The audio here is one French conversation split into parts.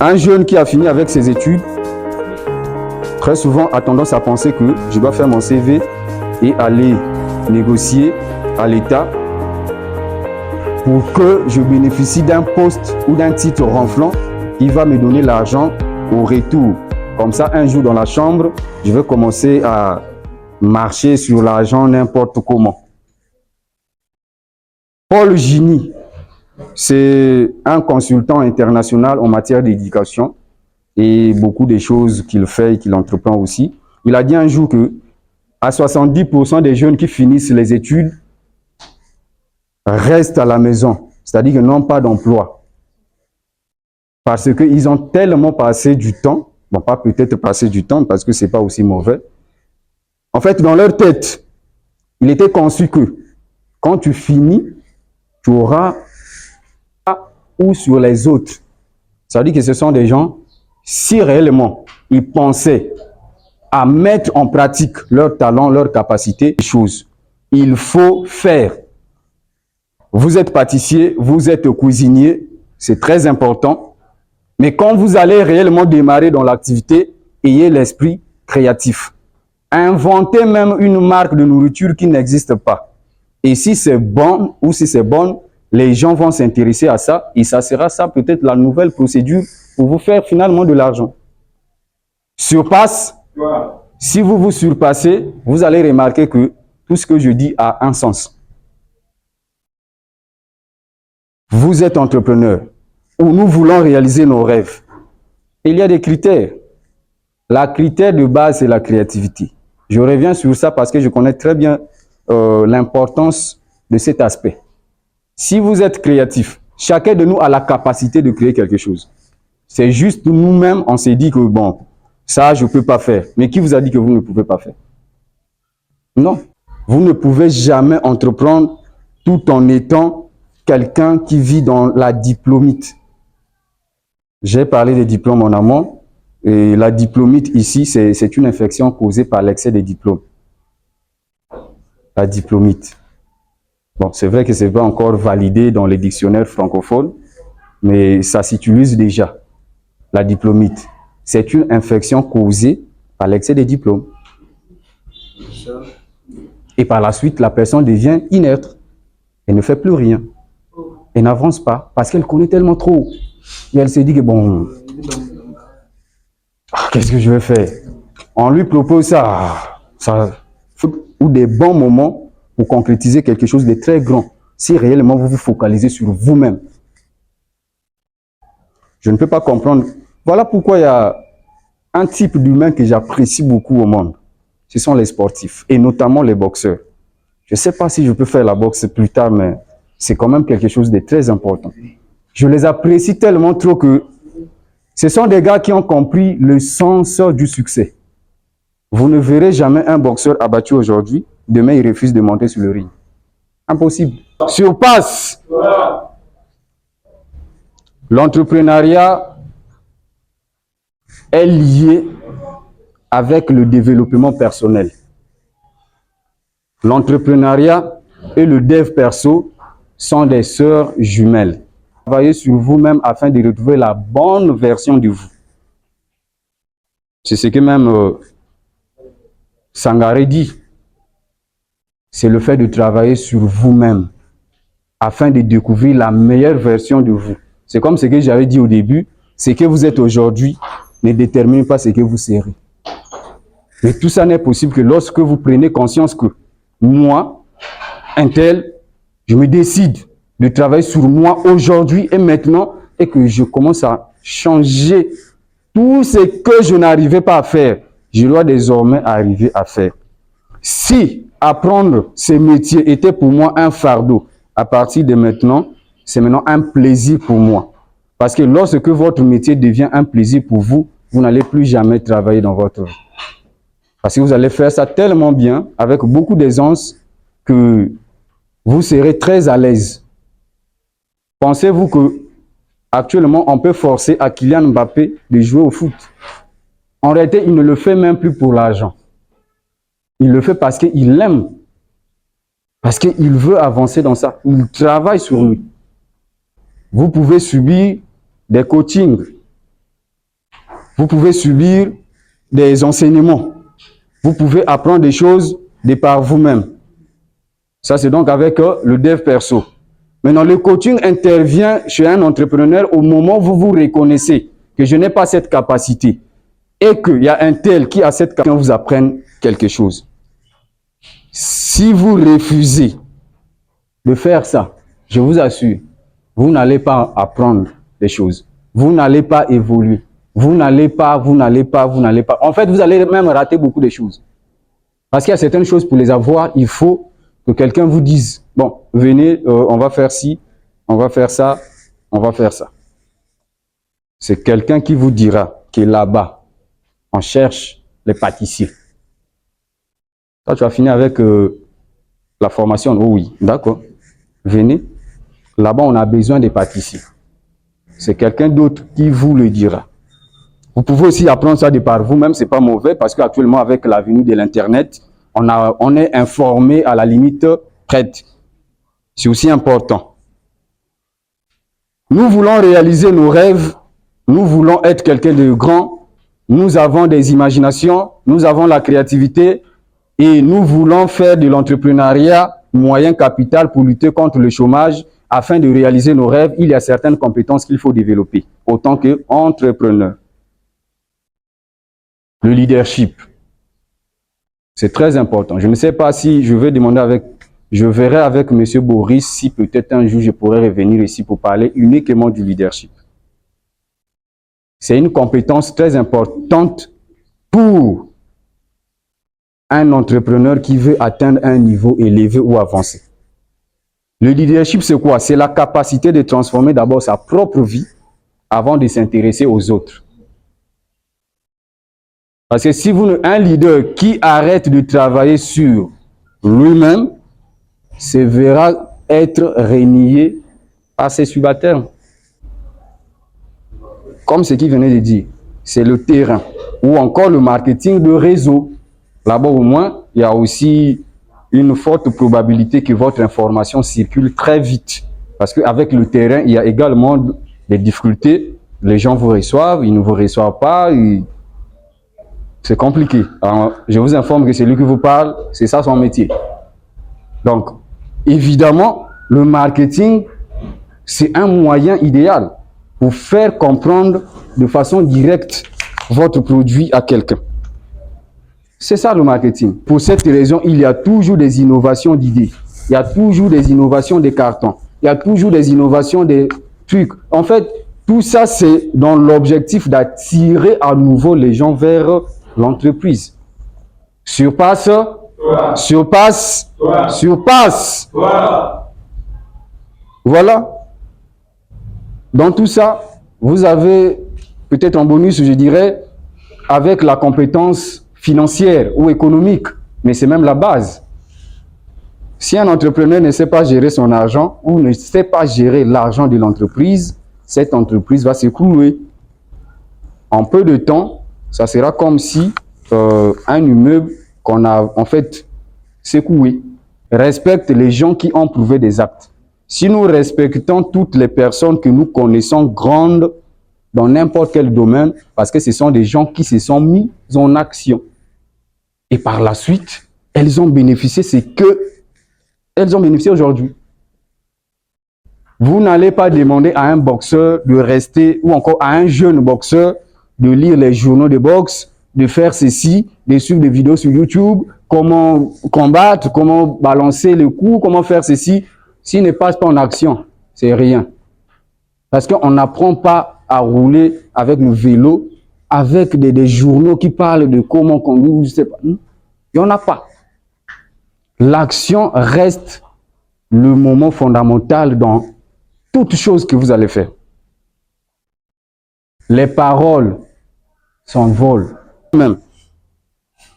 Un jeune qui a fini avec ses études, très souvent a tendance à penser que je dois faire mon CV et aller négocier à l'État pour que je bénéficie d'un poste ou d'un titre renflant qui va me donner l'argent au retour. Comme ça, un jour dans la chambre, je vais commencer à marcher sur l'argent n'importe comment. Paul Gini, c'est un consultant international en matière d'éducation et beaucoup de choses qu'il fait et qu'il entreprend aussi. Il a dit un jour que à 70% des jeunes qui finissent les études restent à la maison, c'est-à-dire qu'ils n'ont pas d'emploi. Parce qu'ils ont tellement passé du temps, bon, pas peut-être passé du temps parce que ce n'est pas aussi mauvais. En fait, dans leur tête, il était conçu que quand tu finis, tu auras ou sur les autres. Ça veut dire que ce sont des gens, si réellement ils pensaient à mettre en pratique leur talent, leur capacité, choses, il faut faire. Vous êtes pâtissier, vous êtes cuisinier, c'est très important. Mais quand vous allez réellement démarrer dans l'activité, ayez l'esprit créatif. Inventez même une marque de nourriture qui n'existe pas. Et si c'est bon ou si c'est bonne, les gens vont s'intéresser à ça et ça sera ça peut-être la nouvelle procédure pour vous faire finalement de l'argent. Surpasse, si vous vous surpassez, vous allez remarquer que tout ce que je dis a un sens. Vous êtes entrepreneur ou nous voulons réaliser nos rêves. Il y a des critères. La critère de base, c'est la créativité. Je reviens sur ça parce que je connais très bien l'importance de cet aspect. Si vous êtes créatif, chacun de nous a la capacité de créer quelque chose. C'est juste nous-mêmes, on s'est dit que bon, ça je ne peux pas faire. Mais qui vous a dit que vous ne pouvez pas faire? Non. Vous ne pouvez jamais entreprendre tout en étant quelqu'un qui vit dans la diplomite. J'ai parlé des diplômes en amont. Et la diplomite ici, c'est une infection causée par l'excès des diplômes. La diplomite. Bon, c'est vrai que ce n'est pas encore validé dans les dictionnaires francophones, mais ça s'utilise déjà. La diplomite. C'est une infection causée par l'excès des diplômes. Et par la suite, la personne devient inerte. Elle ne fait plus rien. Elle n'avance pas parce qu'elle connaît tellement trop. Et elle se dit que bon, qu'est-ce que je vais faire? On lui propose ça ou des bons moments pour concrétiser quelque chose de très grand. Si réellement vous vous focalisez sur vous-même. Je ne peux pas comprendre. Voilà pourquoi il y a un type d'humain que j'apprécie beaucoup au monde. Ce sont les sportifs et notamment les boxeurs. Je ne sais pas si je peux faire la boxe plus tard, mais c'est quand même quelque chose de très important. Je les apprécie tellement trop que ce sont des gars qui ont compris le sens du succès. Vous ne verrez jamais un boxeur abattu aujourd'hui. Demain, il refuse de monter sur le ring. Impossible. Surpasse. L'entrepreneuriat est lié avec le développement personnel. L'entrepreneuriat et le dev perso sont des sœurs jumelles. Travaillez sur vous-même afin de retrouver la bonne version de vous. C'est ce que même Sangaré dit. C'est le fait de travailler sur vous-même afin de découvrir la meilleure version de vous. C'est comme ce que j'avais dit au début, ce que vous êtes aujourd'hui ne détermine pas ce que vous serez. Mais tout ça n'est possible que lorsque vous prenez conscience que moi, un tel, je me décide de travailler sur moi aujourd'hui et maintenant et que je commence à changer tout ce que je n'arrivais pas à faire. Je dois désormais arriver à faire. Si apprendre ces métiers était pour moi un fardeau, à partir de maintenant, c'est maintenant un plaisir pour moi. Parce que lorsque votre métier devient un plaisir pour vous, vous n'allez plus jamais travailler dans votre vie. Parce que vous allez faire ça tellement bien, avec beaucoup d'aisance, que vous serez très à l'aise. Pensez-vous que actuellement, on peut forcer à Kylian Mbappé de jouer au foot? En réalité, il ne le fait même plus pour l'argent. Il le fait parce qu'il l'aime. Parce qu'il veut avancer dans ça. Il travaille sur lui. Vous pouvez subir des coachings Vous pouvez subir des enseignements. Vous pouvez apprendre des choses de par vous-même. Ça, c'est donc avec le dev perso. Maintenant, le coaching intervient chez un entrepreneur au moment où vous vous reconnaissez que je n'ai pas cette capacité et qu'il y a un tel qui a cette capacité, vous apprenne quelque chose. Si vous refusez de faire ça, je vous assure, vous n'allez pas apprendre des choses. Vous n'allez pas évoluer. Vous n'allez pas. En fait, vous allez même rater beaucoup de choses. Parce qu'il y a certaines choses, pour les avoir, il faut que quelqu'un vous dise, bon, venez, on va faire ci, on va faire ça, on va faire ça. C'est quelqu'un qui vous dira que là-bas, on cherche les pâtissiers. Toi, tu as fini avec la formation. Oh oui, d'accord. Venez. Là-bas, on a besoin des pâtissiers. C'est quelqu'un d'autre qui vous le dira. Vous pouvez aussi apprendre ça de par vous-même, c'est pas mauvais, parce qu'actuellement, avec la venue de l'Internet, on est informé à la limite prête. C'est aussi important. Nous voulons réaliser nos rêves, nous voulons être quelqu'un de grand, nous avons des imaginations, nous avons la créativité et nous voulons faire de l'entrepreneuriat moyen capital pour lutter contre le chômage. Afin de réaliser nos rêves, il y a certaines compétences qu'il faut développer, autant qu'entrepreneur. Le leadership, c'est très important. Je ne sais pas si je vais demander je verrai avec M. Boris si peut-être un jour je pourrais revenir ici pour parler uniquement du leadership. C'est une compétence très importante pour un entrepreneur qui veut atteindre un niveau élevé ou avancé. Le leadership, c'est quoi? C'est la capacité de transformer d'abord sa propre vie avant de s'intéresser aux autres. Parce que si un leader qui arrête de travailler sur lui-même, se verra être renié par ses subalternes. Comme ce qu'il venait de dire, c'est le terrain ou encore le marketing de réseau. Là-bas au moins, il y a aussi une forte probabilité que votre information circule très vite. Parce qu'avec le terrain, il y a également des difficultés. Les gens vous reçoivent, ils ne vous reçoivent pas. C'est compliqué. Alors, je vous informe que celui qui vous parle, c'est ça son métier. Donc, évidemment, le marketing, c'est un moyen idéal pour faire comprendre de façon directe votre produit à quelqu'un. C'est ça le marketing. Pour cette raison, il y a toujours des innovations d'idées. Il y a toujours des innovations de cartons. Il y a toujours des innovations de trucs. En fait, tout ça, c'est dans l'objectif d'attirer à nouveau les gens vers l'entreprise. Surpasse, surpasse, surpasse. Voilà. Dans tout ça, vous avez peut-être en bonus, je dirais, avec la compétence financière ou économique, mais c'est même la base. Si un entrepreneur ne sait pas gérer son argent ou ne sait pas gérer l'argent de l'entreprise, cette entreprise va s'écrouler. En peu de temps, ça sera comme si un immeuble qu'on a en fait secoué. Respecte les gens qui ont prouvé des actes. Si nous respectons toutes les personnes que nous connaissons grandes dans n'importe quel domaine, parce que ce sont des gens qui se sont mis en action. Et par la suite, elles ont bénéficié ce qu'elles ont bénéficié aujourd'hui. Vous n'allez pas demander à un boxeur de rester, ou encore à un jeune boxeur, de lire les journaux de boxe, de faire ceci, de suivre des vidéos sur YouTube, comment combattre, comment balancer le coup, comment faire ceci. S'il ne passe pas en action, c'est rien. Parce qu'on n'apprend pas à rouler avec le vélo, avec des journaux qui parlent de comment conduire, je sais pas. Il n'y en a pas. L'action reste le moment fondamental dans toute chose que vous allez faire. Les paroles s'envolent même.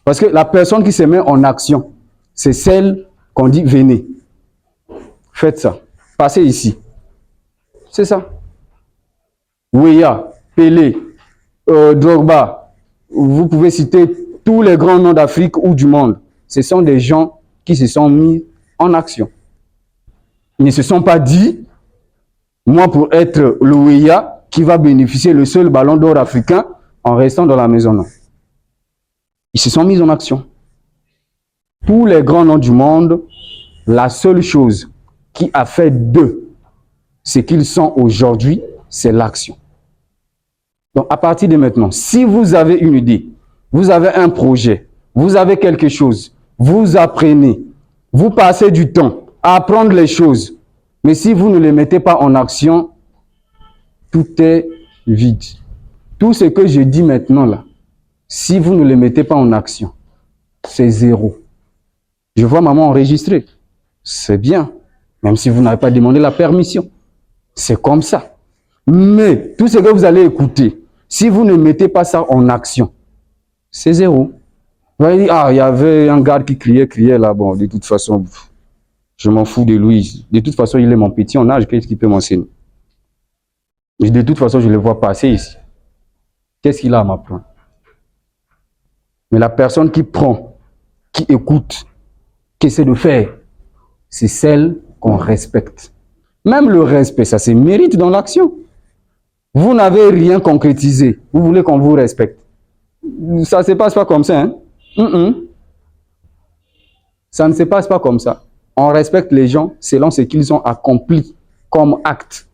Parce que la personne qui se met en action, c'est celle qu'on dit venez. Faites ça. Passez ici. C'est ça. Weah, Pelé, Drogba, vous pouvez citer tous les grands noms d'Afrique ou du monde. Ce sont des gens qui se sont mis en action. Ils ne se sont pas dit, moi pour être le Weah qui va bénéficier le seul ballon d'or africain, en restant dans la maison, non. Ils se sont mis en action. Tous les grands noms du monde, la seule chose qui a fait d'eux ce qu'ils sont aujourd'hui, c'est l'action. Donc, à partir de maintenant, si vous avez une idée, vous avez un projet, vous avez quelque chose, vous apprenez, vous passez du temps à apprendre les choses, mais si vous ne les mettez pas en action, tout est vide. Tout ce que je dis maintenant là, si vous ne les mettez pas en action, c'est zéro. Je vois maman enregistrer. C'est bien, même si vous n'avez pas demandé la permission. C'est comme ça. Mais tout ce que vous allez écouter, si vous ne mettez pas ça en action, c'est zéro. Vous allez dire, ah, il y avait un gars qui criait là. Bon, de toute façon, je m'en fous de lui. De toute façon, il est mon petit en âge, qu'est-ce qu'il peut m'enseigner? Et de toute façon, je le vois passer ici. Qu'est-ce qu'il a à m'apprendre? Mais la personne qui prend, qui écoute, qui essaie de faire, c'est celle qu'on respecte. Même le respect, ça se mérite dans l'action. Vous n'avez rien concrétisé. Vous voulez qu'on vous respecte. Ça ne se passe pas comme ça. Hein? Ça ne se passe pas comme ça. On respecte les gens selon ce qu'ils ont accompli comme acte.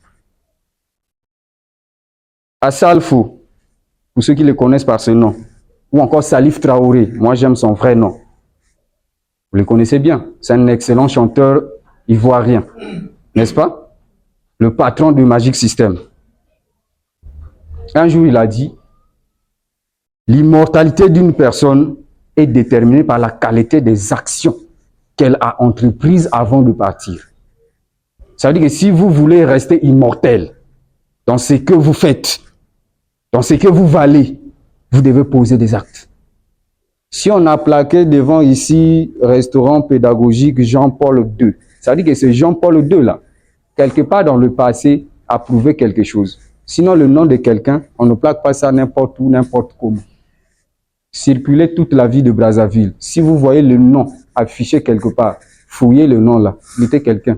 Assalfo, pour ceux qui le connaissent par ce nom, ou encore Salif Traoré, moi j'aime son vrai nom. Vous le connaissez bien, c'est un excellent chanteur ivoirien, n'est-ce pas? Le patron du Magic System. Un jour il a dit, l'immortalité d'une personne est déterminée par la qualité des actions qu'elle a entreprises avant de partir. Ça veut dire que si vous voulez rester immortel dans ce que vous faites, dans ce que vous valez, vous devez poser des actes. Si on a plaqué devant ici, restaurant pédagogique Jean-Paul II, ça veut dire que c'est Jean-Paul II là, quelque part dans le passé, a prouvé quelque chose. Sinon, le nom de quelqu'un, on ne plaque pas ça n'importe où, n'importe comment. Circulez toute la vie de Brazzaville. Si vous voyez le nom affiché quelque part, fouillez le nom là. Il était quelqu'un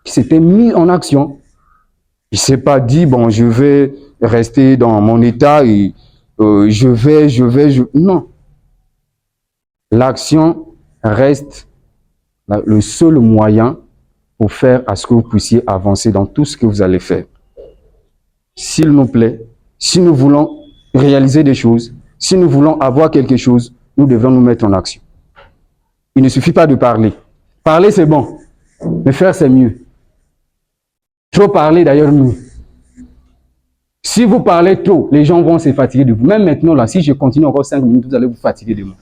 qui s'était mis en action. Il ne s'est pas dit, bon, je vais rester dans mon état et Non. L'action reste le seul moyen pour faire à ce que vous puissiez avancer dans tout ce que vous allez faire. S'il nous plaît, si nous voulons réaliser des choses, si nous voulons avoir quelque chose, nous devons nous mettre en action. Il ne suffit pas de parler. Parler, c'est bon, mais faire, c'est mieux. Trop parler, d'ailleurs, mieux. Si vous parlez trop, les gens vont se fatiguer de vous. Même maintenant, là, si je continue encore 5 minutes, vous allez vous fatiguer de moi.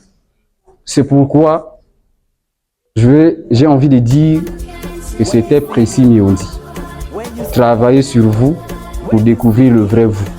C'est pourquoi j'ai envie de dire que c'était précis, mais on dit. Travaillez sur vous pour découvrir le vrai vous.